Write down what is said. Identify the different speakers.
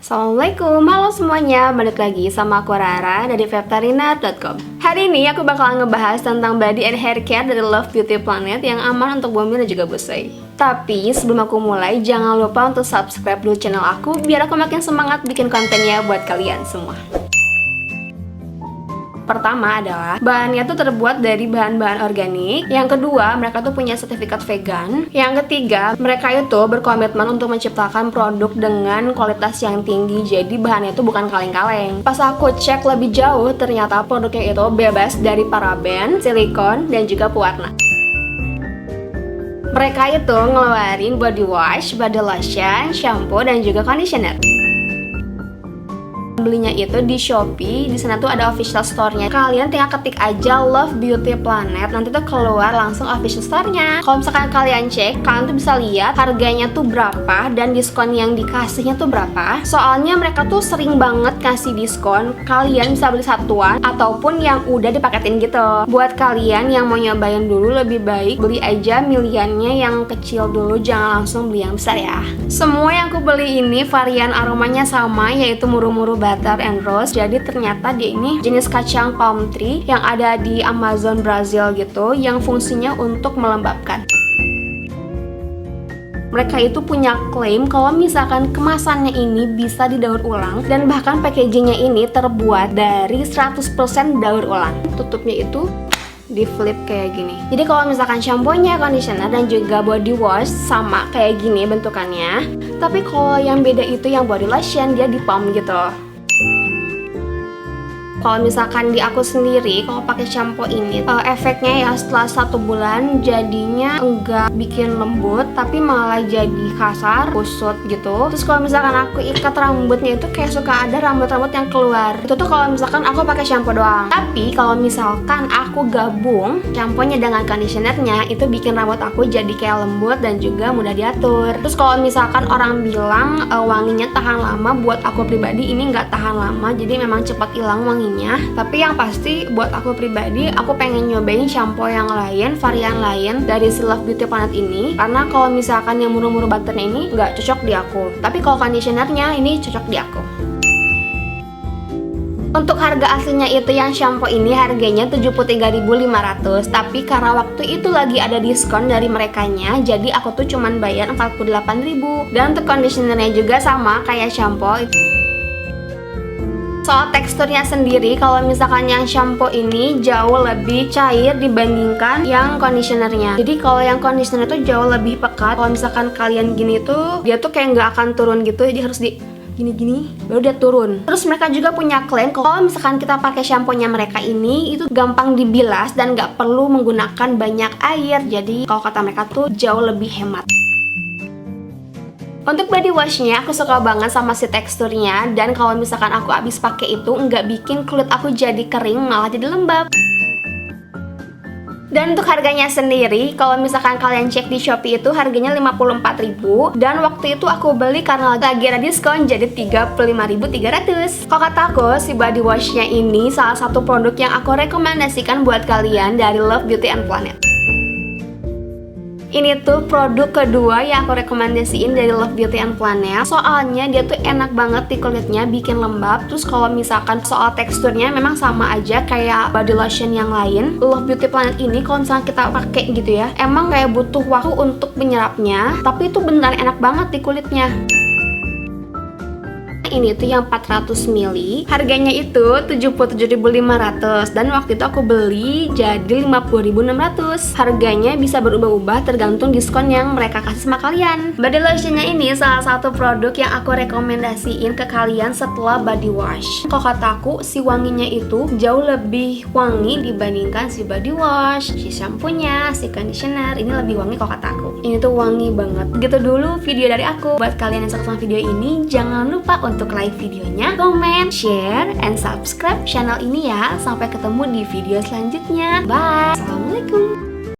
Speaker 1: Assalamualaikum, halo semuanya, balik lagi sama aku Rara dari webtarina.com. Hari ini aku bakalan ngebahas tentang body and hair care dari Love Beauty Planet yang aman untuk bumi dan juga busai. Tapi sebelum aku mulai, jangan lupa untuk subscribe dulu channel aku biar aku makin semangat bikin kontennya buat kalian semua. Pertama adalah bahannya tuh terbuat dari bahan-bahan organik. Yang kedua, mereka tuh punya sertifikat vegan. Yang ketiga, mereka itu berkomitmen untuk menciptakan produk dengan kualitas yang tinggi. Jadi bahannya itu bukan kaleng-kaleng. Pas aku cek lebih jauh, ternyata produknya itu bebas dari paraben, silikon, dan juga pewarna. Mereka itu ngeluarin body wash, body lotion, shampoo, dan juga conditioner. Belinya itu di Shopee, di sana tuh ada official store-nya. Kalian tinggal ketik aja Love Beauty Planet, nanti tuh keluar langsung official store-nya. Kalau misalkan kalian cek, kalian tuh bisa lihat harganya tuh berapa dan diskon yang dikasihnya tuh berapa. Soalnya mereka tuh sering banget kasih diskon. Kalian bisa beli satuan ataupun yang udah dipaketin gitu. Buat kalian yang mau nyobain dulu, lebih baik beli aja miliannya yang kecil dulu, jangan langsung beli yang besar ya. Semua yang aku beli ini varian aromanya sama, yaitu muru-muru butter and rose. Jadi ternyata dia ini jenis kacang palm tree yang ada di Amazon Brazil gitu, yang fungsinya untuk melembabkan. Mereka itu punya klaim kalau misalkan kemasannya ini bisa didaur ulang, dan bahkan packagingnya ini terbuat dari 100% daur ulang. Tutupnya itu di flip kayak gini. Jadi kalau misalkan shampoo-nya, conditioner, dan juga body wash sama kayak gini bentukannya. Tapi kalau yang beda itu yang body lotion, dia di pump gitu. Kalau misalkan di aku sendiri, kalau pakai shampoo ini, efeknya ya setelah 1 bulan jadinya enggak bikin lembut, tapi malah jadi kasar, kusut gitu. Terus kalau misalkan aku ikat rambutnya itu kayak suka ada rambut-rambut yang keluar. Itu tuh kalau misalkan aku pakai shampoo doang. Tapi kalau misalkan aku gabung shampoo-nya dengan conditionernya, itu bikin rambut aku jadi kayak lembut dan juga mudah diatur. Terus kalau misalkan orang bilang wanginya tahan lama, buat aku pribadi ini nggak tahan lama, jadi memang cepat hilang wanginya. Tapi yang pasti buat aku pribadi, aku pengen nyobain shampoo yang lain, varian lain dari si Love Beauty Planet ini. Karena kalau misalkan yang muru-muru butternya ini nggak cocok di aku, tapi kalau conditionernya ini cocok di aku. Untuk harga aslinya itu yang shampoo ini harganya 73.500, tapi karena waktu itu lagi ada diskon dari merekanya, jadi aku tuh cuman bayar 48.000. Dan untuk conditionernya juga sama kayak shampoo. Soal teksturnya sendiri, kalau misalkan yang shampoo ini jauh lebih cair dibandingkan yang conditionernya. Jadi kalau yang conditioner itu jauh lebih pekat. Kalau misalkan kalian gini tuh, dia tuh kayak nggak akan turun gitu, jadi harus di gini-gini baru dia turun. Terus mereka juga punya klaim kalau misalkan kita pakai shampoo-nya mereka ini itu gampang dibilas dan nggak perlu menggunakan banyak air. Jadi kalau kata mereka tuh jauh lebih hemat. Untuk body washnya aku suka banget sama si teksturnya, dan kalau misalkan aku habis pakai itu nggak bikin kulit aku jadi kering, malah jadi lembab. Dan untuk harganya sendiri, kalau misalkan kalian cek di Shopee itu harganya 54.000, dan waktu itu aku beli karena lagi ada diskon jadi 35.300. Kalau kata aku, si body washnya ini salah satu produk yang aku rekomendasikan buat kalian dari Love Beauty and Planet. Ini tuh produk kedua yang aku rekomendasiin dari Love Beauty and Planet. Soalnya dia tuh enak banget di kulitnya, bikin lembab. Terus kalau misalkan soal teksturnya memang sama aja kayak body lotion yang lain. Love Beauty Planet ini kalau misalkan kita pakai gitu ya, emang kayak butuh waktu untuk menyerapnya, tapi itu beneran enak banget di kulitnya. Ini tuh yang 400 ml, harganya itu 77.500, dan waktu itu aku beli jadi 50.600. Harganya bisa berubah-ubah tergantung diskon yang mereka kasih sama kalian. Body lotionnya ini salah satu produk yang aku rekomendasiin ke kalian setelah body wash. Kalau kataku, si wanginya itu jauh lebih wangi dibandingkan si body wash, si shampoo-nya, si conditioner. Ini lebih wangi kalau kataku. Ini tuh wangi banget. Gitu dulu video dari aku. Buat kalian yang suka sama video ini, jangan lupa untuk like videonya, comment, share, and subscribe channel ini ya. Sampai ketemu di video selanjutnya. Bye. Assalamualaikum.